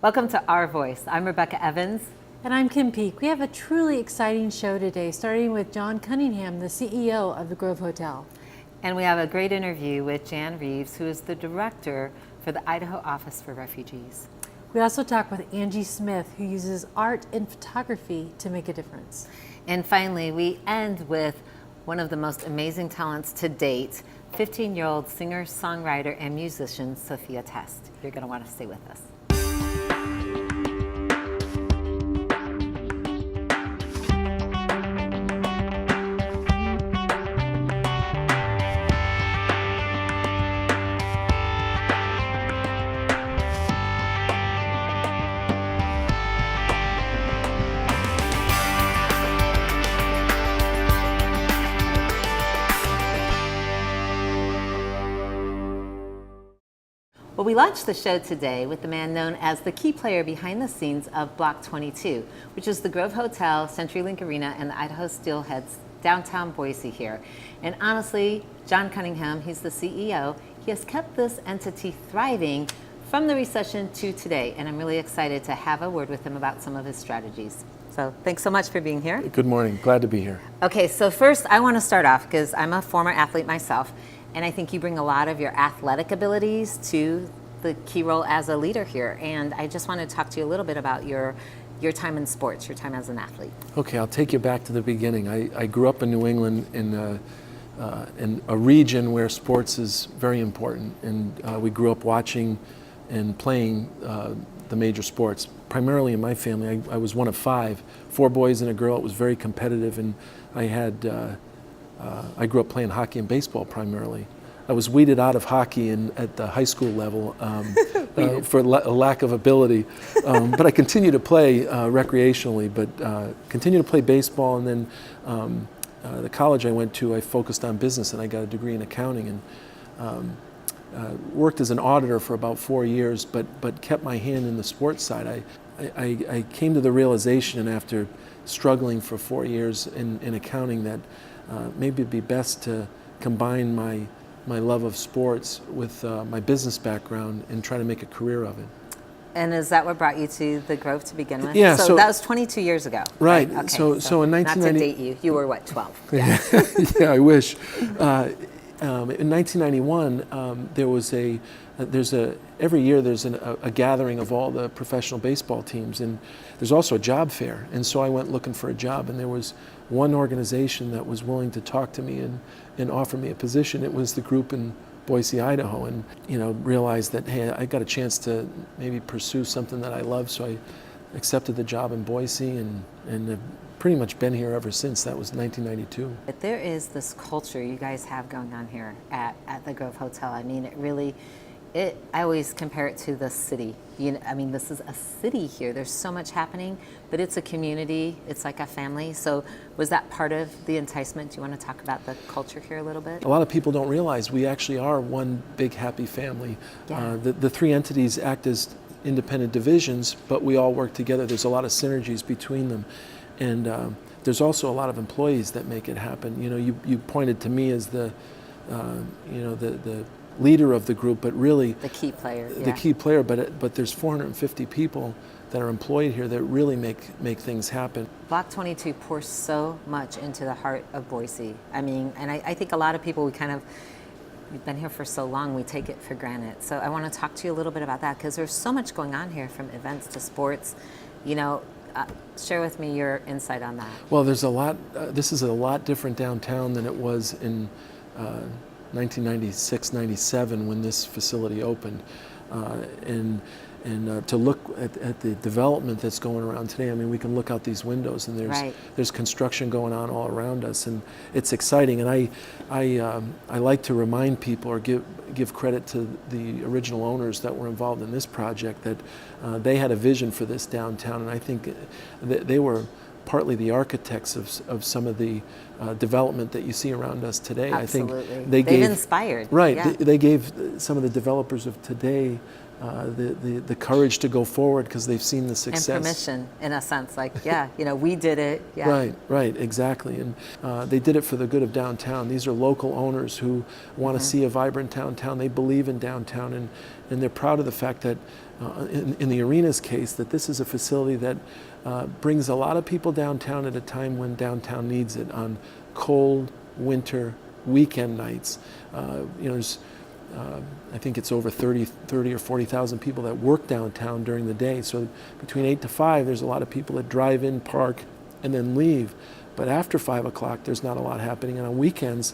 Welcome to Our Voice. I'm Rebecca Evans. And I'm Kim Peek. We have a truly exciting show today, starting with John Cunningham, the CEO of the Grove Hotel. And we have a great interview with Jan Reeves, who is the director for the Idaho Office for Refugees. We also talk with Angie Smith, who uses art and photography to make a difference. And finally, we end with one of the most amazing talents to date, 15-year-old singer, songwriter, and musician, Sophia Test. You're going to want to stay with us. Well, we launched the show today with the man known as the key player behind the scenes of Block 22, which is the Grove Hotel, CenturyLink Arena, and the Idaho Steelheads downtown Boise here. And honestly, John Cunningham, he's the CEO, he has kept this entity thriving from the recession to today. And I'm really excited to have a word with him about some of his strategies. So thanks so much for being here. Good morning, glad to be here. Okay, so first I want to start off because I'm a former athlete myself. And I think you bring a lot of your athletic abilities to the key role as a leader here. And I just want to talk to you a little bit about your time in sports, your time as an athlete. Okay, I'll take you back to the beginning. I grew up in New England in a region where sports is very important. And we grew up watching and playing the major sports. Primarily in my family, I was one of four boys and a girl. It was very competitive, and I grew up playing hockey and baseball primarily. I was weeded out of hockey at the high school level for a lack of ability, but I continued to play recreationally, but continued to play baseball, and then the college I went to, I focused on business, and I got a degree in accounting, and worked as an auditor for about 4 years, but kept my hand in the sports side. I came to the realization after struggling for 4 years in accounting that maybe it'd be best to combine my love of sports with my business background and try to make a career of it. And is that what brought you to the Grove to begin with? Yeah. So that was 22 years ago. Right. Okay, So in 1990. Not to date you. You were what, 12? Yeah. Yeah, I wish. In 1991, every year there's a gathering of all the professional baseball teams, and there's also a job fair. And so I went looking for a job, and there was one organization that was willing to talk to me and offer me a position. It was the group in Boise, Idaho, and realized that, hey, I got a chance to maybe pursue something that I love. So I accepted the job in Boise, and have pretty much been here ever since. That was 1992. But there is this culture you guys have going on here at the Grove Hotel. I mean, I always compare it to the city. This is a city here. There's so much happening, but it's a community. It's like a family. So was that part of the enticement? Do you want to talk about the culture here a little bit? A lot of people don't realize we actually are one big happy family. Yeah. The three entities act as independent divisions, but we all work together. There's a lot of synergies between them. And there's also a lot of employees that make it happen. You pointed to me as the leader of the group, but really the key player. The key player. But there's 450 people that are employed here that really make things happen. Block 22 pours so much into the heart of Boise. And I think a lot of people, we've been here for so long, we take it for granted. So I want to talk to you a little bit about that, because there's so much going on here, from events to sports. Share with me your insight on that. Well, there's a lot. This is a lot different downtown than it was in 1996, 97 when this facility opened, and to look at the development that's going around today. We can look out these windows, and there's construction going on all around us, and it's exciting. And I like to remind people, or give credit to the original owners that were involved in this project, that they had a vision for this downtown, and I think they were partly the architects of some of the development that you see around us today. Absolutely. I think they've inspired. Right. Yeah. They gave some of the developers of today the courage to go forward because they've seen the success. And permission, in a sense, like, yeah, we did it. Yeah. Right, exactly. And they did it for the good of downtown. These are local owners who want to see a vibrant downtown. They believe in downtown, and they're proud of the fact that, in the arena's case, that this is a facility that brings a lot of people downtown at a time when downtown needs it, on cold winter weekend nights. There's I think it's over 30 or 40,000 people that work downtown during the day. So between 8 to 5, there's a lot of people that drive in, park, and then leave. But after 5 o'clock, there's not a lot happening. And on weekends,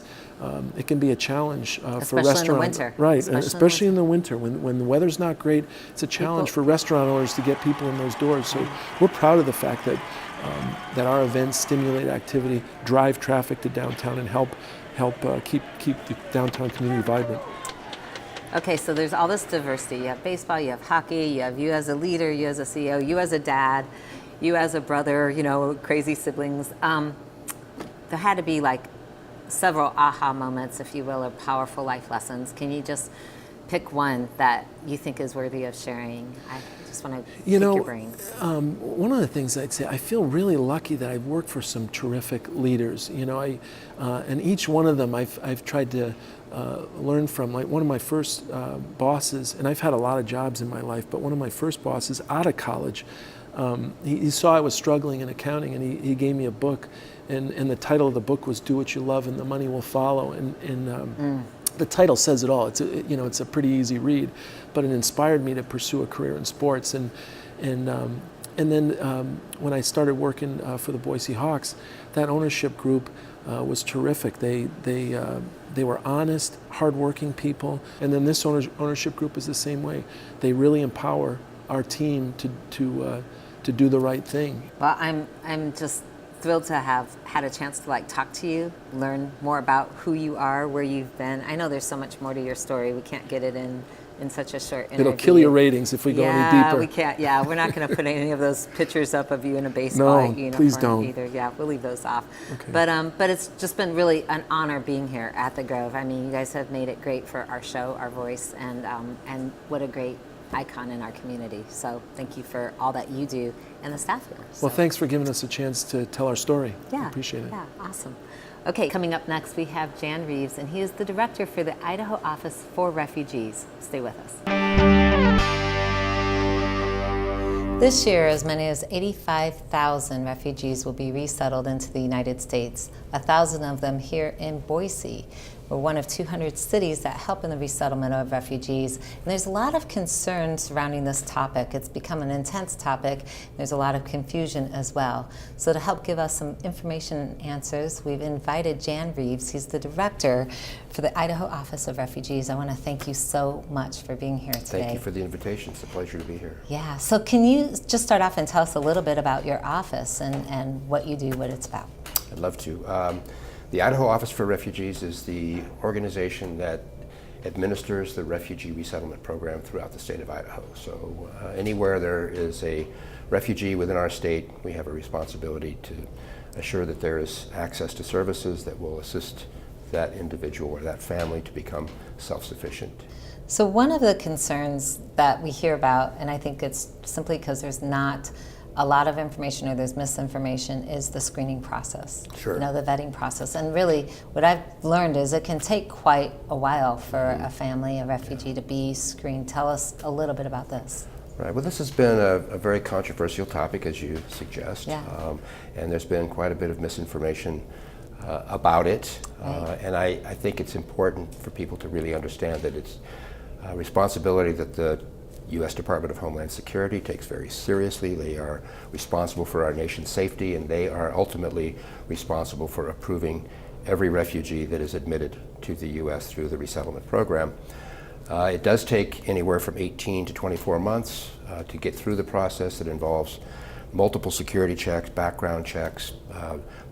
it can be a challenge for restaurants. Especially in the winter. Right, especially in the winter. When the weather's not great, it's a challenge for restaurant owners to get people in those doors. So we're proud of the fact that our events stimulate activity, drive traffic to downtown, and help keep the downtown community vibrant. Okay, so there's all this diversity. You have baseball, you have hockey, you have you as a leader, you as a CEO, you as a dad, you as a brother, crazy siblings. There had to be like several aha moments, if you will, or powerful life lessons. Can you just pick one that you think is worthy of sharing? I just want to pick your brain. One of the things I'd say, I feel really lucky that I've worked for some terrific leaders. And each one of them I've tried to learn from. Like one of my first bosses, and I've had a lot of jobs in my life, but one of my first bosses out of college, he saw I was struggling in accounting, and he gave me a book, and the title of the book was "Do What You Love and the Money Will Follow." And the title says it all. It's a pretty easy read, but it inspired me to pursue a career in sports. And then when I started working for the Boise Hawks, that ownership group was terrific. They were honest, hardworking people. And then this ownership group is the same way. They really empower our team to do the right thing. Well, I'm just thrilled to have had a chance to talk to you, learn more about who you are, where you've been. I know there's so much more to your story. We can't get it in such a short interview. It'll kill your ratings if we go any deeper. Yeah, we can't. Yeah, we're not going to put any of those pictures up of you in a baseball uniform please don't. Either. Yeah, we'll leave those off. Okay. But it's just been really an honor being here at the Grove. I mean, you guys have made it great for our show, our voice, and what a great icon in our community. So thank you for all that you do and the staff here. Well, thanks for giving us a chance to tell our story. Yeah, I appreciate it. Yeah, awesome. Okay, coming up next, we have Jan Reeves, and he is the director for the Idaho Office for Refugees. Stay with us. This year, as many as 85,000 refugees will be resettled into the United States, 1,000 of them here in Boise. We're one of 200 cities that help in the resettlement of refugees. And there's a lot of concern surrounding this topic. It's become an intense topic. There's a lot of confusion as well. So to help give us some information and answers, we've invited Jan Reeves. He's the director for the Idaho Office of Refugees. I want to thank you so much for being here today. Thank you for the invitation. It's a pleasure to be here. Yeah, so can you just start off and tell us a little bit about your office and what you do, what it's about? I'd love to. The Idaho Office for Refugees is the organization that administers the refugee resettlement program throughout the state of Idaho. So anywhere there is a refugee within our state, we have a responsibility to assure that there is access to services that will assist that individual or that family to become self-sufficient. So one of the concerns that we hear about, and I think it's simply because there's not a lot of information or there's misinformation, is the screening process. Sure. The vetting process. And really, what I've learned is it can take quite a while for a family, a refugee, to be screened. Tell us a little bit about this. Right. Well, this has been a very controversial topic, as you suggest. Yeah. And there's been quite a bit of misinformation about it. Right. And I think it's important for people to really understand that it's a responsibility that the U.S. Department of Homeland Security takes very seriously. They are responsible for our nation's safety, and they are ultimately responsible for approving every refugee that is admitted to the U.S. through the resettlement program. It does take anywhere from 18 to 24 months to get through the process. That involves multiple security checks, background checks,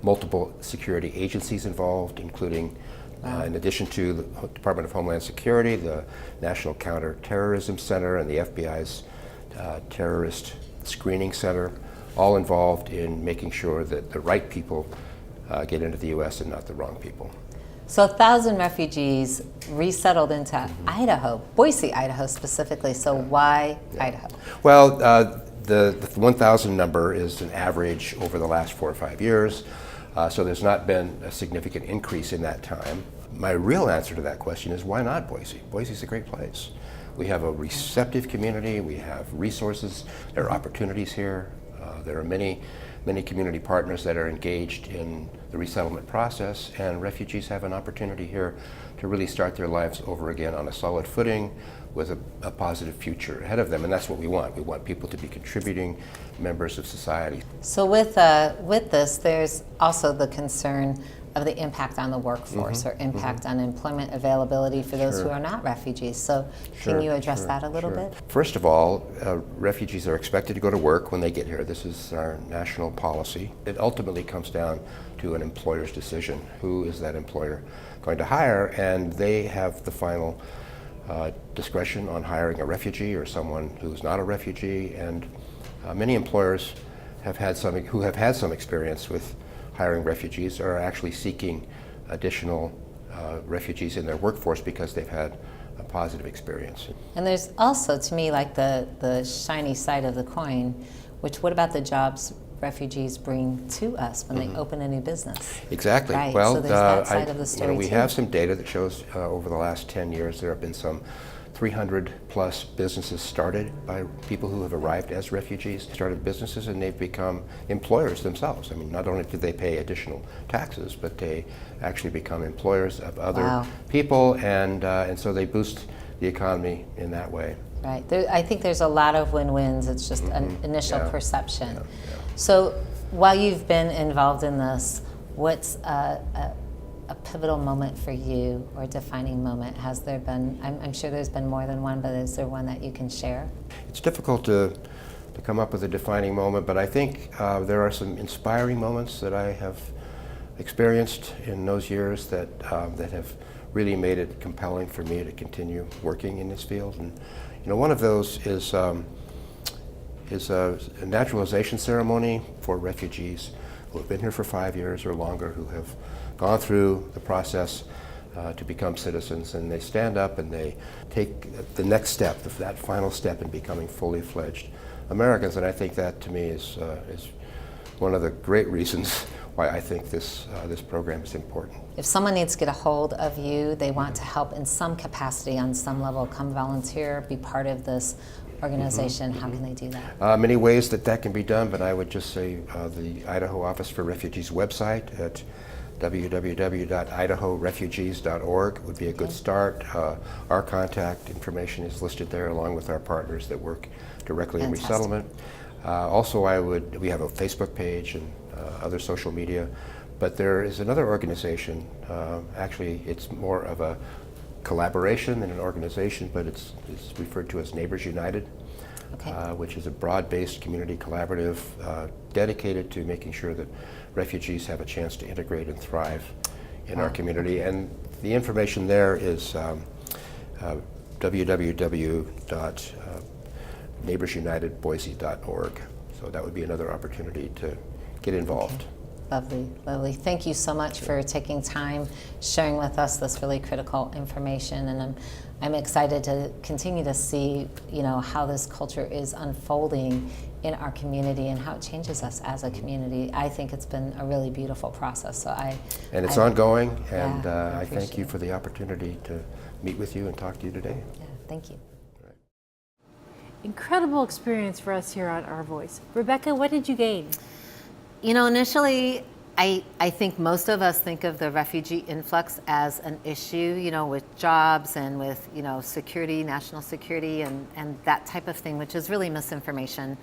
multiple security agencies involved, including in addition to the Department of Homeland Security, the National Counterterrorism Center, and the FBI's Terrorist Screening Center, all involved in making sure that the right people get into the U.S. and not the wrong people. So 1,000 refugees resettled into Idaho, Boise, Idaho specifically. So why Idaho? Well, the 1,000 number is an average over the last 4 or 5 years, so there's not been a significant increase in that time. My real answer to that question is why not Boise? Boise's a great place. We have a receptive community, we have resources, there are opportunities here, there are many community partners that are engaged in the resettlement process, and refugees have an opportunity here to really start their lives over again on a solid footing with a positive future ahead of them, and that's what we want. We want people to be contributing members of society. So with this, there's also the concern of the impact on the workforce or impact on employment availability for those who are not refugees. So can you address that a little bit? First of all, refugees are expected to go to work when they get here. This is our national policy. It ultimately comes down to an employer's decision. Who is that employer going to hire? And they have the final discretion on hiring a refugee or someone who's not a refugee. And many employers who have had some experience with hiring refugees are actually seeking additional refugees in their workforce because they've had a positive experience. And there's also, to me, like the shiny side of the coin, which what about the jobs refugees bring to us when they open a new business? Exactly. Right. Well, so there's that side of the story we too. have some data that shows over the last 10 years there have been some 300 plus businesses started by people who have arrived as refugees, started businesses, and they've become employers themselves. I mean, not only do they pay additional taxes, but they actually become employers of other people, and so they boost the economy in that way. Right. I think there's a lot of win-wins. It's just an initial perception. So while you've been involved in this, what's a pivotal moment for you or a defining moment? Has there been, I'm sure there's been more than one, but is there one that you can share? It's difficult to come up with a defining moment, but I think there are some inspiring moments that I have experienced in those years that have really made it compelling for me to continue working in this field. And one of those is a naturalization ceremony for refugees who have been here for 5 years or longer, who have gone through the process to become citizens, and they stand up and they take the next step, that final step in becoming fully fledged Americans. And I think that, to me, is one of the great reasons why I think this program is important. If someone needs to get a hold of you, they want to help in some capacity on some level, come volunteer, be part of this organization, how can they do that? Many ways that can be done, but I would just say the Idaho Office for Refugees website at www.idahorefugees.org would be a good start. Our contact information is listed there along with our partners that work directly in resettlement. Also, we have a Facebook page and other social media, but there is another organization, actually it's more of a collaboration than an organization, but it's referred to as Neighbors United, which is a broad-based community collaborative dedicated to making sure that refugees have a chance to integrate and thrive in our community. And the information there is www.neighborsunitedboise.org. So that would be another opportunity to get involved. Lovely, lovely. Thank you so much for taking time, sharing with us this really critical information, and I'm excited to continue to see, how this culture is unfolding in our community and how it changes us as a community. I think it's been a really beautiful process. So it's ongoing, and I thank you for the opportunity to meet with you and talk to you today. Yeah, thank you. Incredible experience for us here on Our Voice. Rebecca, what did you gain? Initially, I think most of us think of the refugee influx as an issue, with jobs and with, security, national security, and that type of thing, which is really misinformation.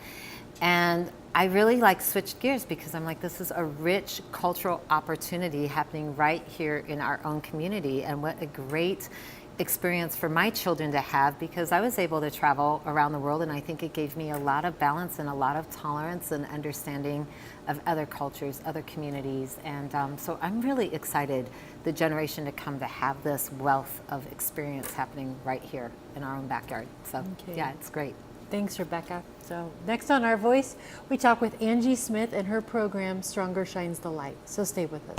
And I really switched gears because I'm like, this is a rich cultural opportunity happening right here in our own community, and what a great experience for my children to have, because I was able to travel around the world, and I think it gave me a lot of balance and a lot of tolerance and understanding of other cultures, other communities, and so I'm really excited the generation to come to have this wealth of experience happening right here in our own backyard. So yeah, it's great. Thanks, Rebecca. So next on Our Voice, we talk with Angie Smith and her program, Stronger Shines the Light. So stay with us.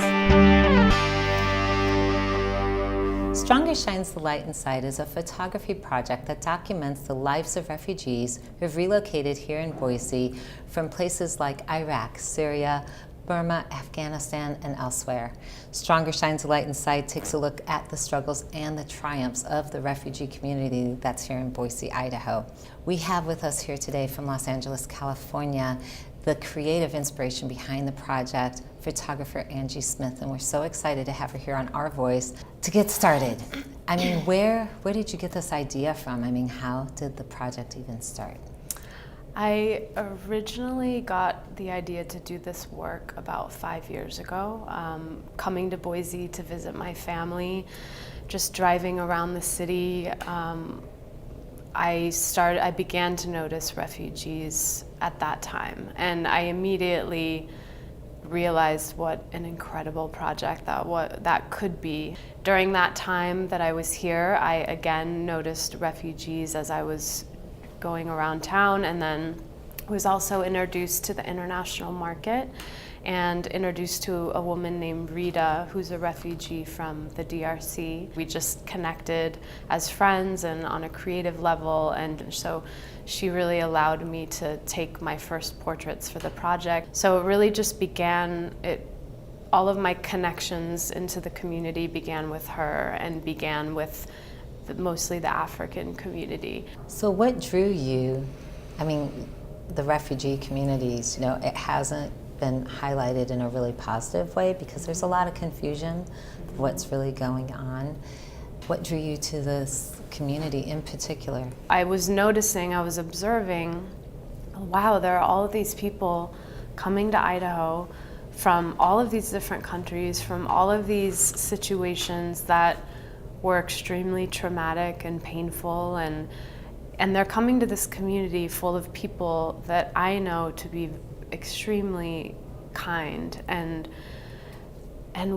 Stronger Shines the Light Inside is a photography project that documents the lives of refugees who have relocated here in Boise from places like Iraq, Syria, Burma, Afghanistan, and elsewhere. Stronger Shines the Light Inside takes a look at the struggles and the triumphs of the refugee community that's here in Boise, Idaho. We have with us here today from Los Angeles, California, the creative inspiration behind the project, photographer Angie Smith, and we're so excited to have her here on Our Voice. To get started, I mean, where did you get this idea from? I mean, how did the project even start? I originally got the idea to do this work about 5 years ago, coming to Boise to visit my family, just driving around the city. I began to notice refugees at that time, and I immediately realized what an incredible project that could be. During that time that I was here, I again noticed refugees as I was going around town, and then was also introduced to the international market and introduced to a woman named Rita, who's a refugee from the DRC. We just connected as friends and on a creative level, and so she really allowed me to take my first portraits for the project. So it really just began, all of my connections into the community began with her and began with mostly the African community. So what drew you? I mean, the refugee communities, you know, it hasn't been highlighted in a really positive way because there's a lot of confusion of what's really going on. What drew you to this community in particular? I was noticing, I was observing, wow, there are all of these people coming to Idaho from all of these different countries, from all of these situations that were extremely traumatic and painful, and they're coming to this community full of people that I know to be extremely kind, and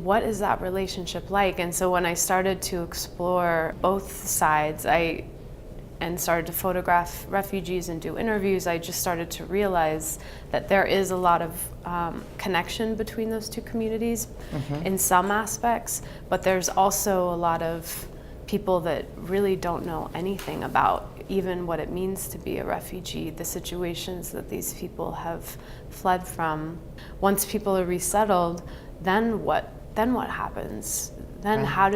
what is that relationship like? And so when I started to explore both sides, and started to photograph refugees and do interviews, I just started to realize that there is a lot of connection between those two communities in some aspects, but there's also a lot of people that really don't know anything about even what it means to be a refugee, the situations that these people have fled from. Once people are resettled, then what happens? Then Right. how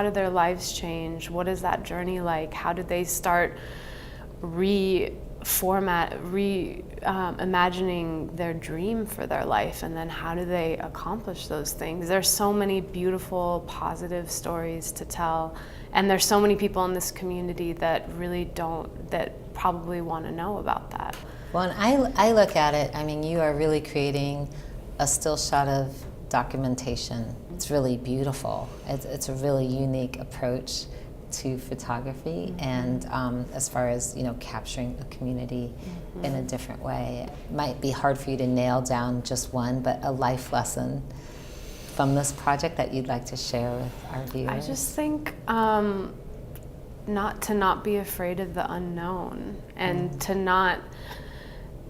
do their lives change? What is that journey like? How do they start imagining their dream for their life, and then how do they accomplish those things? There's so many beautiful, positive stories to tell, and there's so many people in this community that probably want to know about that. Well, and I look at it, I mean, you are really creating a still shot of documentation. It's really beautiful. It's a really unique approach to photography, and as far as, you know, capturing a community in a different way. It might be hard for you to nail down just one, but a life lesson from this project that you'd like to share with our viewers? I just think not be afraid of the unknown, and to not,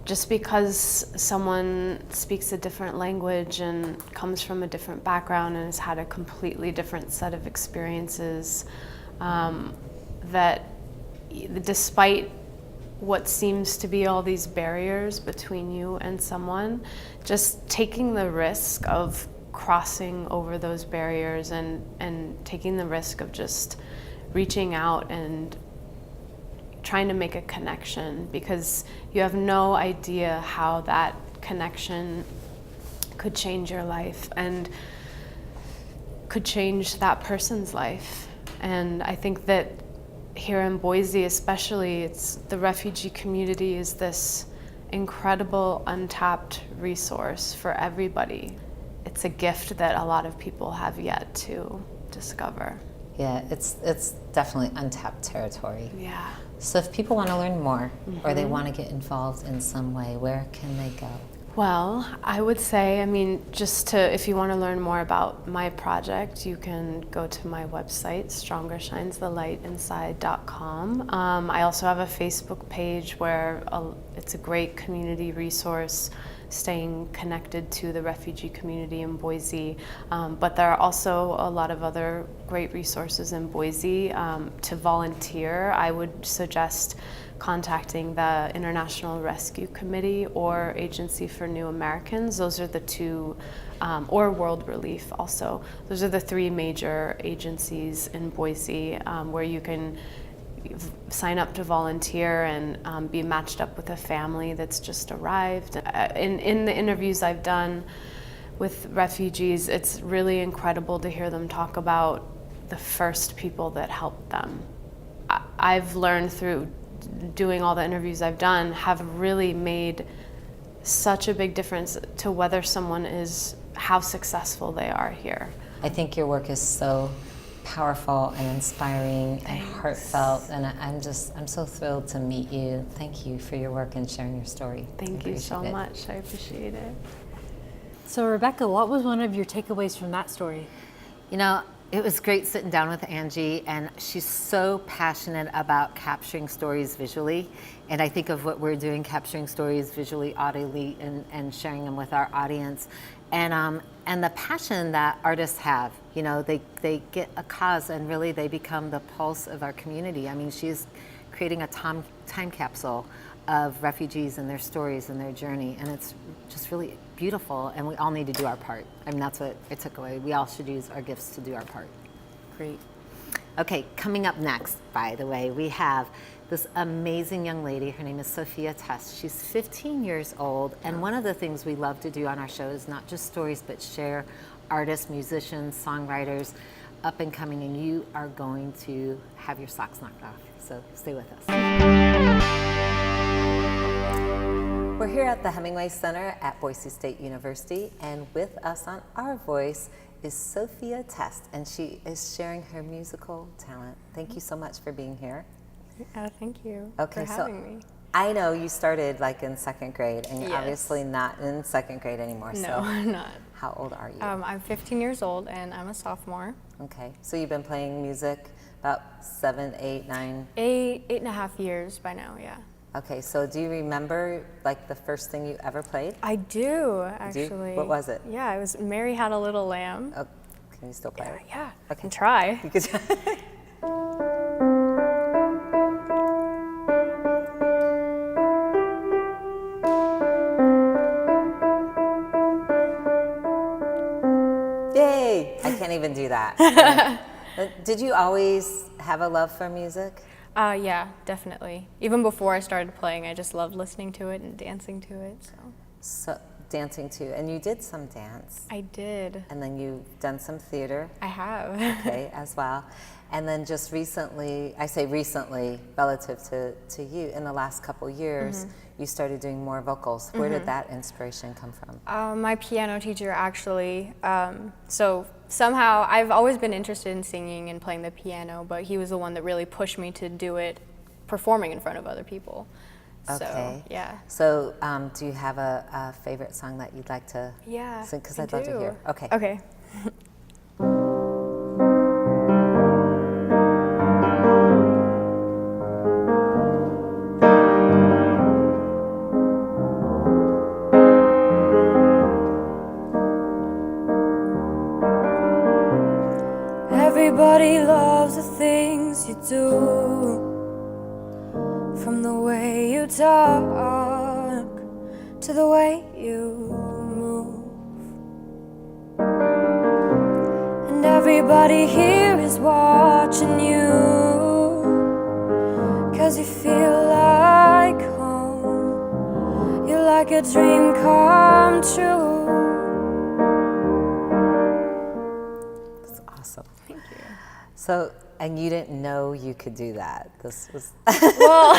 just because someone speaks a different language and comes from a different background and has had a completely different set of experiences, that despite what seems to be all these barriers between you and someone, just taking the risk of crossing over those barriers and taking the risk of just reaching out and trying to make a connection, because you have no idea how that connection could change your life and could change that person's life. And I think that here in Boise especially, the refugee community is this incredible untapped resource for everybody. It's a gift that a lot of people have yet to discover. Yeah, it's definitely untapped territory. Yeah. So if people want to learn more, or they want to get involved in some way, where can they go? Well, I would say, I mean, if you want to learn more about my project, you can go to my website, strongershinesthelightinside.com. I also have a Facebook page where it's a great community resource staying connected to the refugee community in Boise. But there are also a lot of other great resources in Boise. To volunteer, I would suggest contacting the International Rescue Committee or Agency for New Americans. Those are the two, or World Relief also. Those are the three major agencies in Boise where you can sign up to volunteer and be matched up with a family that's just arrived. In the interviews I've done with refugees, it's really incredible to hear them talk about the first people that helped them. I've learned through doing all the interviews I've done have really made such a big difference to whether someone is, how successful they are here. I think your work is so powerful and inspiring and heartfelt, and I'm so thrilled to meet you. Thank you for your work and sharing your story. Thank you so much. I appreciate it. So Rebecca, what was one of your takeaways from that story? You know, it was great sitting down with Angie, and she's so passionate about capturing stories visually. And I think of what we're doing, capturing stories visually, audibly, and sharing them with our audience. And the passion that artists have, you know, they get a cause and really they become the pulse of our community. I mean, she's creating a time capsule of refugees and their stories and their journey, and it's just really beautiful, and we all need to do our part. I mean, that's what I took away. We all should use our gifts to do our part. Great. Okay, coming up next, by the way, we have this amazing young lady. Her name is Sophia Test. She's 15 years old, and one of the things we love to do on our show is not just stories, but share artists, musicians, songwriters, up and coming, and you are going to have your socks knocked off. So stay with us. We're here at the Hemingway Center at Boise State University, and with us on Our Voice is Sophia Test, and she is sharing her musical talent. Thank you so much for being here. Thank you for having me. I know you started like in second grade, and you're Yes. obviously not in second grade anymore. No, so I'm not. how old are you? I'm 15 years old and I'm a sophomore. Okay, so you've been playing music about 7, 8, 9? 8.5 years by now, yeah. Okay, so do you remember like the first thing you ever played? I do, actually. What was it? Yeah, it was Mary Had a Little Lamb. Oh, can you still play it? Yeah, I Okay. can try. You could. Yay! I can't even do that. Did you always have a love for music? Yeah, definitely. Even before I started playing, I just loved listening to it and dancing to it, so. So dancing too, and you did some dance. I did. And then you've done some theater. I have. Okay, as well. And then just recently, I say recently, relative to you, in the last couple years, you started doing more vocals. Where did that inspiration come from? My piano teacher actually, so somehow I've always been interested in singing and playing the piano, but he was the one that really pushed me to do it performing in front of other people. Okay. So, yeah. So do you have a favorite song that you'd like to sing? Because I'd love to hear. Okay. Okay. Everybody loves the things you do, from the way you talk to the way you move. And everybody here is watching you, 'cause you feel like home. You're like a dream come true. So, and you didn't know you could do that. This was Well,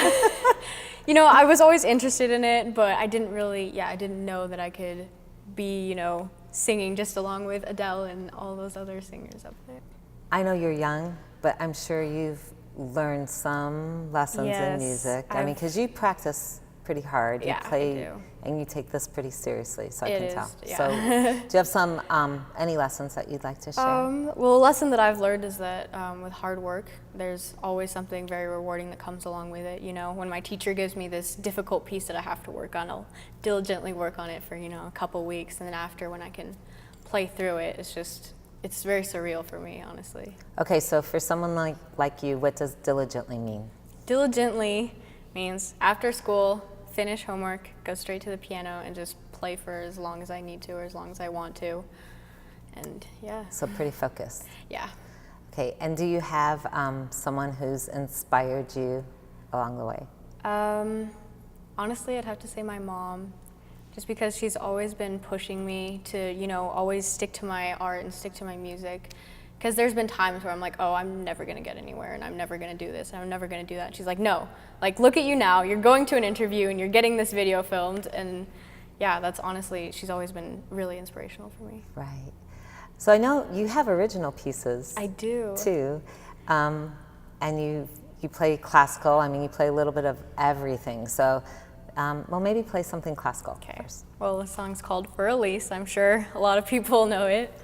you know, I was always interested in it, but I didn't really, I didn't know that I could be, you know, singing just along with Adele and all those other singers up there. I know you're young, but I'm sure you've learned some lessons in Yes, music. I mean, because you practice pretty hard. Yeah, You play, I do. and you take this pretty seriously, so I It can is, tell. yeah. So, do you have some any lessons that you'd like to share? Well, a lesson that I've learned is that with hard work, there's always something very rewarding that comes along with it. You know, when my teacher gives me this difficult piece that I have to work on, I'll diligently work on it for, you know, a couple weeks, and then after, when I can play through it, it's very surreal for me, honestly. Okay, so for someone like you, what does diligently mean? Diligently means after school, finish homework, go straight to the piano, and just play for as long as I need to or as long as I want to. And yeah. So pretty focused. Yeah. Okay, and do you have someone who's inspired you along the way? Honestly, I'd have to say my mom, just because she's always been pushing me to, you know, always stick to my art and stick to my music. Because there's been times where I'm like, oh, I'm never going to get anywhere, and I'm never going to do this, and I'm never going to do that. And she's like, no, like, look at you now. You're going to an interview, and you're getting this video filmed. And yeah, that's honestly, she's always been really inspirational for me. Right. So I know you have original pieces. I do. Too. And you play classical. I mean, you play a little bit of everything. So, well, maybe play something classical first. Well, the song's called For Elise. I'm sure a lot of people know it.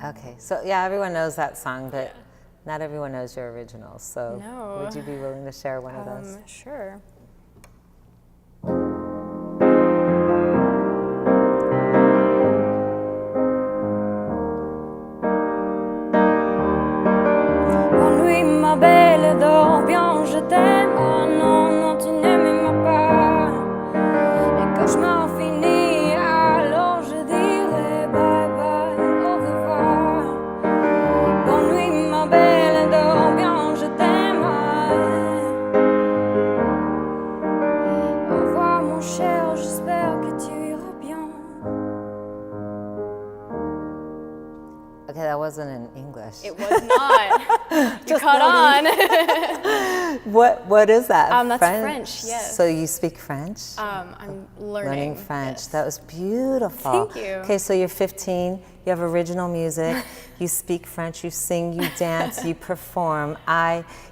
Okay, so yeah, everyone knows that song, but not everyone knows your originals. So No. would you be willing to share one of those? Sure. Bonne nuit ma belle, dors bien, je t'aime. Oh non, non, tu ne m'aimes pas. Les cauchemars finis, alors je dirai bye bye, au revoir. Bonne nuit ma belle, dors bien, je t'aime. Au revoir mon cher, j'espère que tu iras bien. Okay, that wasn't in English. It was not. You caught on. What is that? That's French, yes. So you speak French? I'm Learning French. yes. That was beautiful. Thank you. Okay, so you're 15, you have original music, you speak French, you sing, you dance, you perform.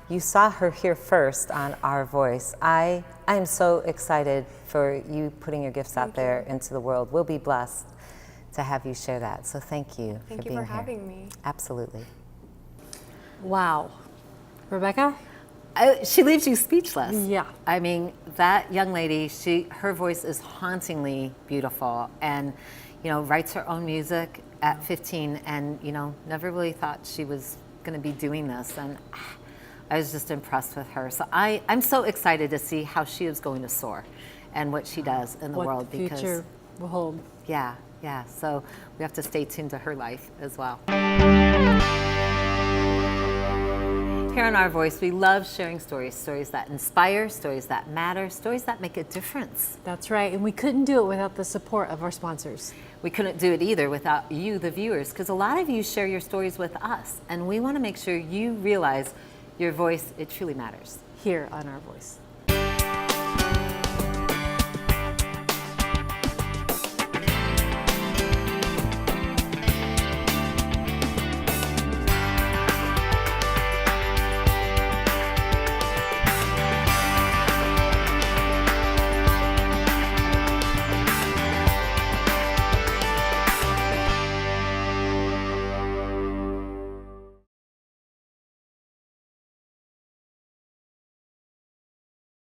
You saw her here first on Our Voice. I am so excited for you putting your gifts out there into the world. We'll be blessed to have you share that. So thank you Thank for you being for here. having me. Absolutely. Wow. Rebecca? She leaves you speechless. Yeah. I mean, that young lady, her voice is hauntingly beautiful, and, you know, writes her own music at 15, and, you know, never really thought she was going to be doing this, and I was just impressed with her. So I'm so excited to see how she is going to soar and what she does in the world. What the future will hold. Yeah. So we have to stay tuned to her life as well. Here on Our Voice, we love sharing stories that inspire, stories that matter, stories that make a difference. That's right, and we couldn't do it without the support of our sponsors. We couldn't do it either without you, the viewers, because a lot of you share your stories with us, and we want to make sure you realize your voice, it truly matters. Here on Our Voice.